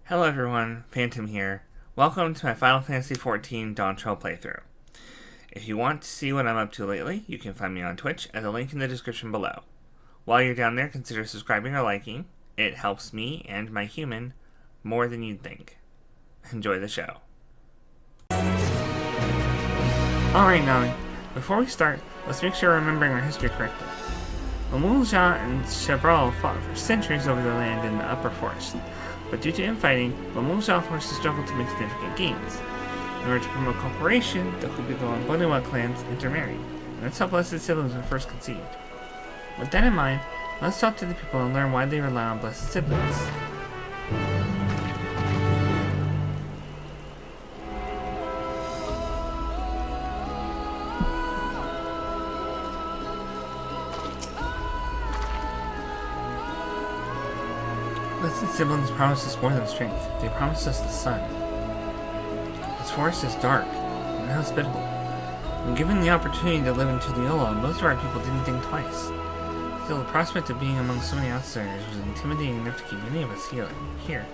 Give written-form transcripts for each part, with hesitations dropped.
Hello everyone, Phantom here. Welcome to my Final Fantasy XIV Dawntrail playthrough. If you want to see what I'm up to lately, you can find me on Twitch at the link in the description below. While you're down there, consider subscribing or liking. It helps me and my human more than you'd think. Enjoy the show. Alright Nami, before we start, let's make sure we're remembering our history correctly. Mamook and Chabral fought for centuries over the land in the upper forest. But due to infighting, Mamook forces struggled to make significant gains. In order to promote cooperation, the Kubiko and Boniwa clans intermarried, and that's how blessed siblings were first conceived. With that in mind, let's talk to the people and learn why they rely on blessed siblings. Blessed siblings promise us more than strength. They promise us the sun. This forest is dark and inhospitable. When given the opportunity to live in Tuliyola, most of our people didn't think twice. Still, the prospect of being among so many outsiders was intimidating enough to keep many of us here.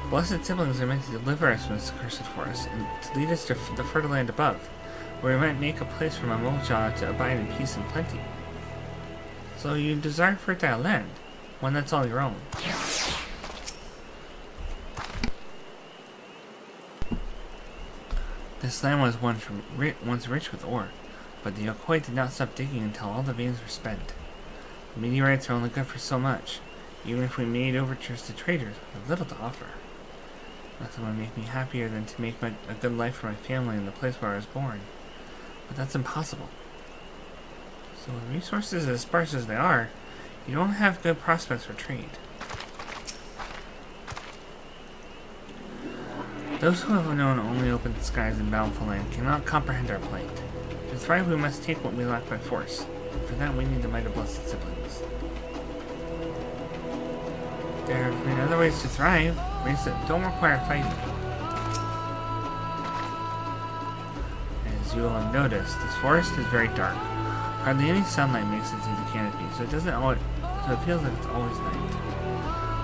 Blessed siblings are meant to deliver us from this accursed forest and to lead us to the fertile land above, where we might make a place for Mamook to abide in peace and plenty. So you desire fertile land, one that's all your own. This land was once rich with ore, but the Yokoi did not stop digging until all the veins were spent. The meteorites are only good for so much. Even if we made overtures to traders, we have little to offer. Nothing would make me happier than to make a good life for my family in the place where I was born. But that's impossible. So with resources as sparse as they are, you don't have good prospects for trade. Those who have known only open skies and bountiful land cannot comprehend our plight. To thrive, we must take what we lack by force. For that, we need the might of blessed siblings. There have been other ways to thrive, ways that don't require fighting. As you will have noticed, this forest is very dark. Hardly any sunlight makes it through the canopy, so it feels like it's always night.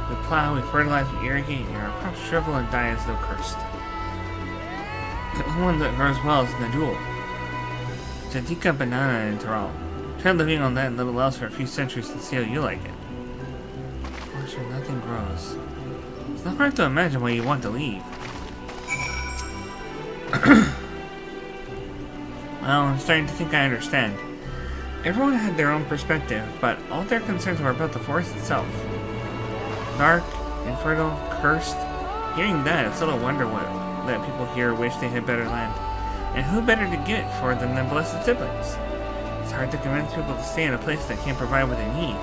We plow, we fertilize, we irrigate, and our crops shrivel and die as though cursed. The only one that grows well is Nadul. Jadika, banana, and Taral. Try living on that and little else for a few centuries and see how you like it. For sure, nothing grows. It's not hard to imagine why you want to leave. Well, I'm starting to think I understand. Everyone had their own perspective, but all their concerns were about the forest itself. Dark, infertile, cursed. Hearing that, it's little wonder that people here wish they had better land. And who better to get it for than their blessed siblings? It's hard to convince people to stay in a place that can't provide what they need.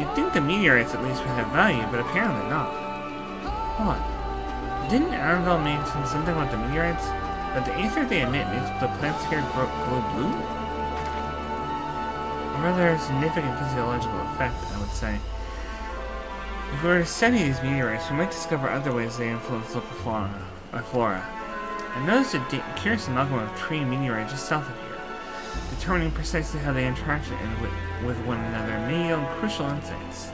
You'd think the meteorites at least would have value, but apparently not. Hold on. Didn't Aravel mention something about the meteorites? That the aether they emit makes the plants here glow blue? A rather significant physiological effect, I would say. If we were to study these meteorites, we might discover other ways they influence local flora. I noticed a curious amalgam of tree and meteorite just south of here. Determining precisely how they interact with one another may yield crucial insights.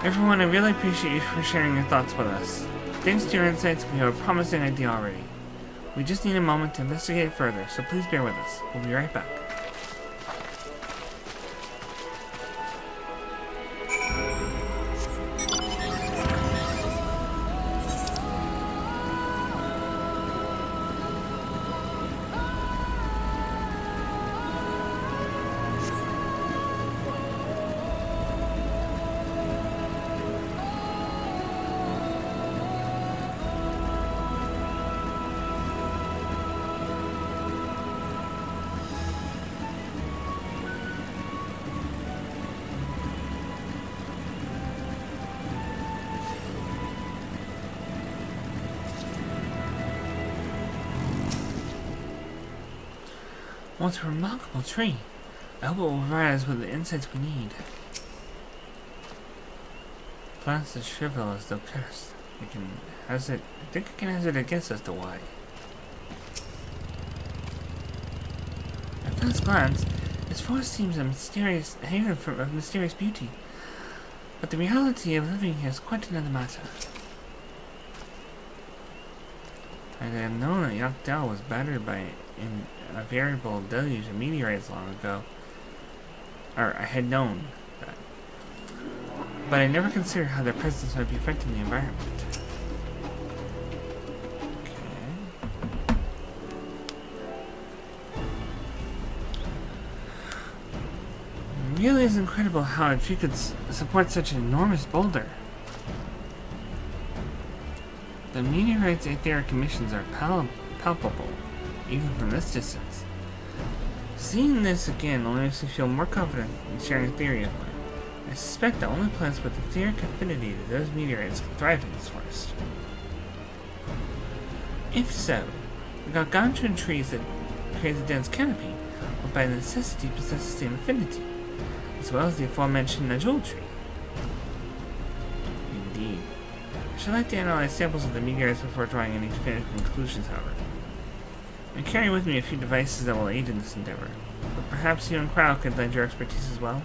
Everyone, I really appreciate you for sharing your thoughts with us. Thanks to your insights, we have a promising idea already. We just need a moment to investigate further, so please bear with us. We'll be right back. What a remarkable tree. I hope it will provide us with the insights we need. Plants that shrivel as though cursed. I think I can hazard a guess as to why. At first glance, this forest seems a mysterious haven of mysterious beauty. But the reality of living here is quite another matter. I had known that Yakdal was battered by a veritable deluge of meteorites long ago. Or, I had known that. But I never considered how their presence might be affecting the environment. Okay. It really is incredible how a tree could support such an enormous boulder. The meteorite's etheric emissions are palpable, even from this distance. Seeing this again only makes me feel more confident in sharing a theory of mine. I suspect that only plants with etheric affinity to those meteorites can thrive in this forest. If so, the gargantuan trees that create a dense canopy will by necessity possess the same affinity, as well as the aforementioned Najul tree. Indeed. I should like to analyze samples of the meteorites before drawing any definitive conclusions, however. I carry with me a few devices that will aid in this endeavor, but perhaps you and Crow could lend your expertise as well?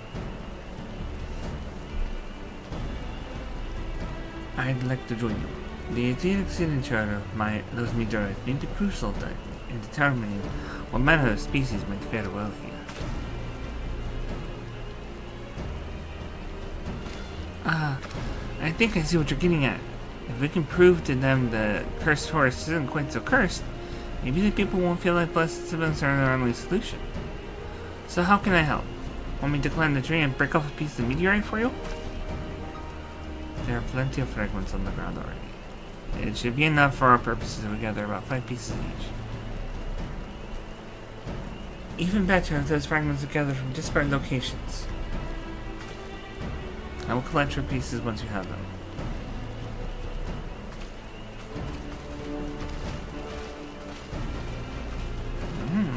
I'd like to join you. The etheric signature of those meteorites may be crucial in determining what manner of species might fare well here. I think I see what you're getting at. If we can prove to them the cursed forest isn't quite so cursed, maybe the people won't feel like blessed civilians are their only solution. So how can I help? Want me to climb the tree and break off a piece of the meteorite for you? There are plenty of fragments on the ground already. It should be enough for our purposes if we gather about 5 pieces each. Even better if those fragments are gathered from disparate locations. I will collect your pieces once you have them.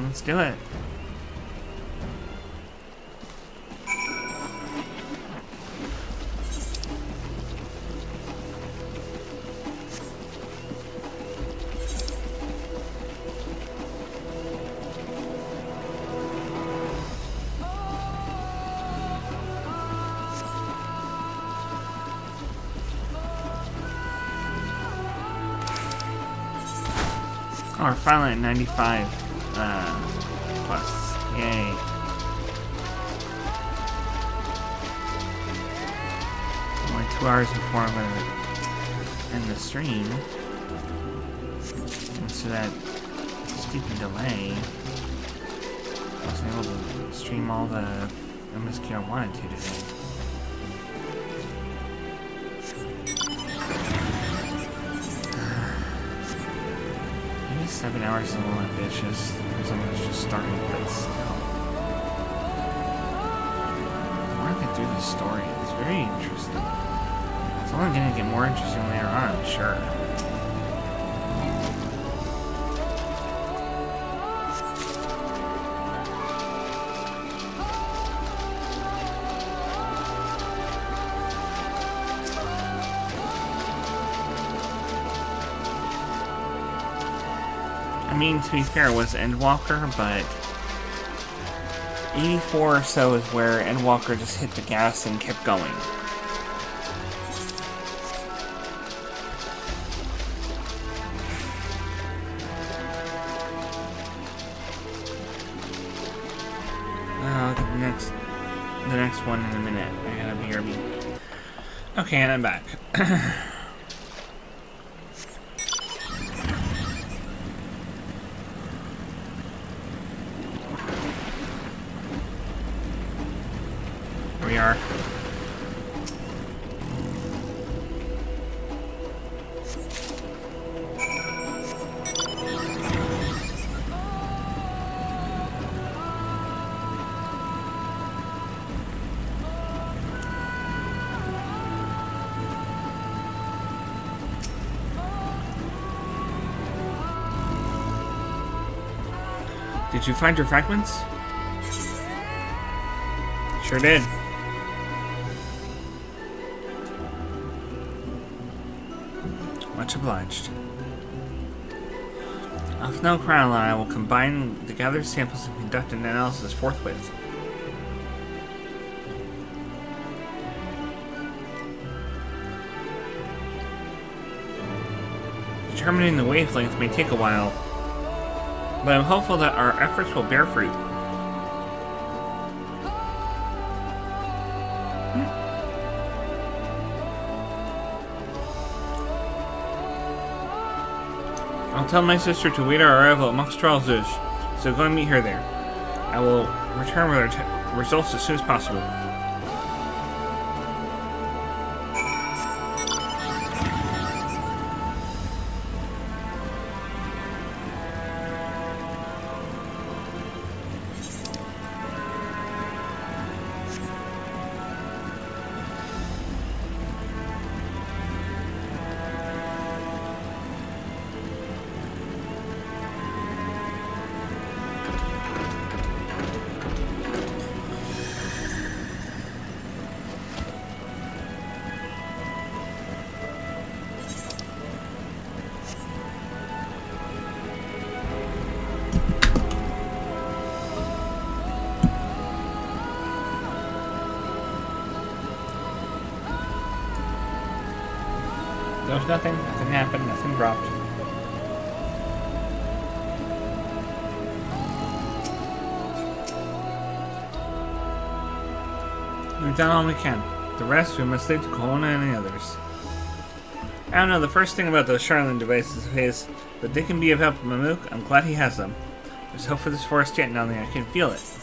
Let's do it. Oh, we're finally at 95 plus. Yay. Only 2 hours before I'm going to end the stream. And so that stupid delay, I wasn't able to stream all the MSQ I wanted to today. 7 hours is a little ambitious for someone who's just starting, but still. I want to get through this story. It's very interesting. It's only going to get more interesting later on, I'm sure. I mean, to be fair, it was Endwalker, but 84 or so is where Endwalker just hit the gas and kept going. I'll get the next one in a minute. I gotta BRB. Okay, and I'm back. We are. Did you find your fragments? Sure did. Much obliged. With no crown, I will combine the gathered samples and conduct an analysis forthwith. Determining the wavelength may take a while, but I'm hopeful that our efforts will bear fruit. I'll tell my sister to wait our arrival at Moxtral Zush, so go and meet her there. I will return with our results as soon as possible. There was nothing happened, nothing dropped. We've done all we can. The rest we must leave to Kohona and the others. I don't know the first thing about those Charlene devices of his, but they can be of help to Mamook. I'm glad he has them. There's hope for this forest yet, now that I can feel it.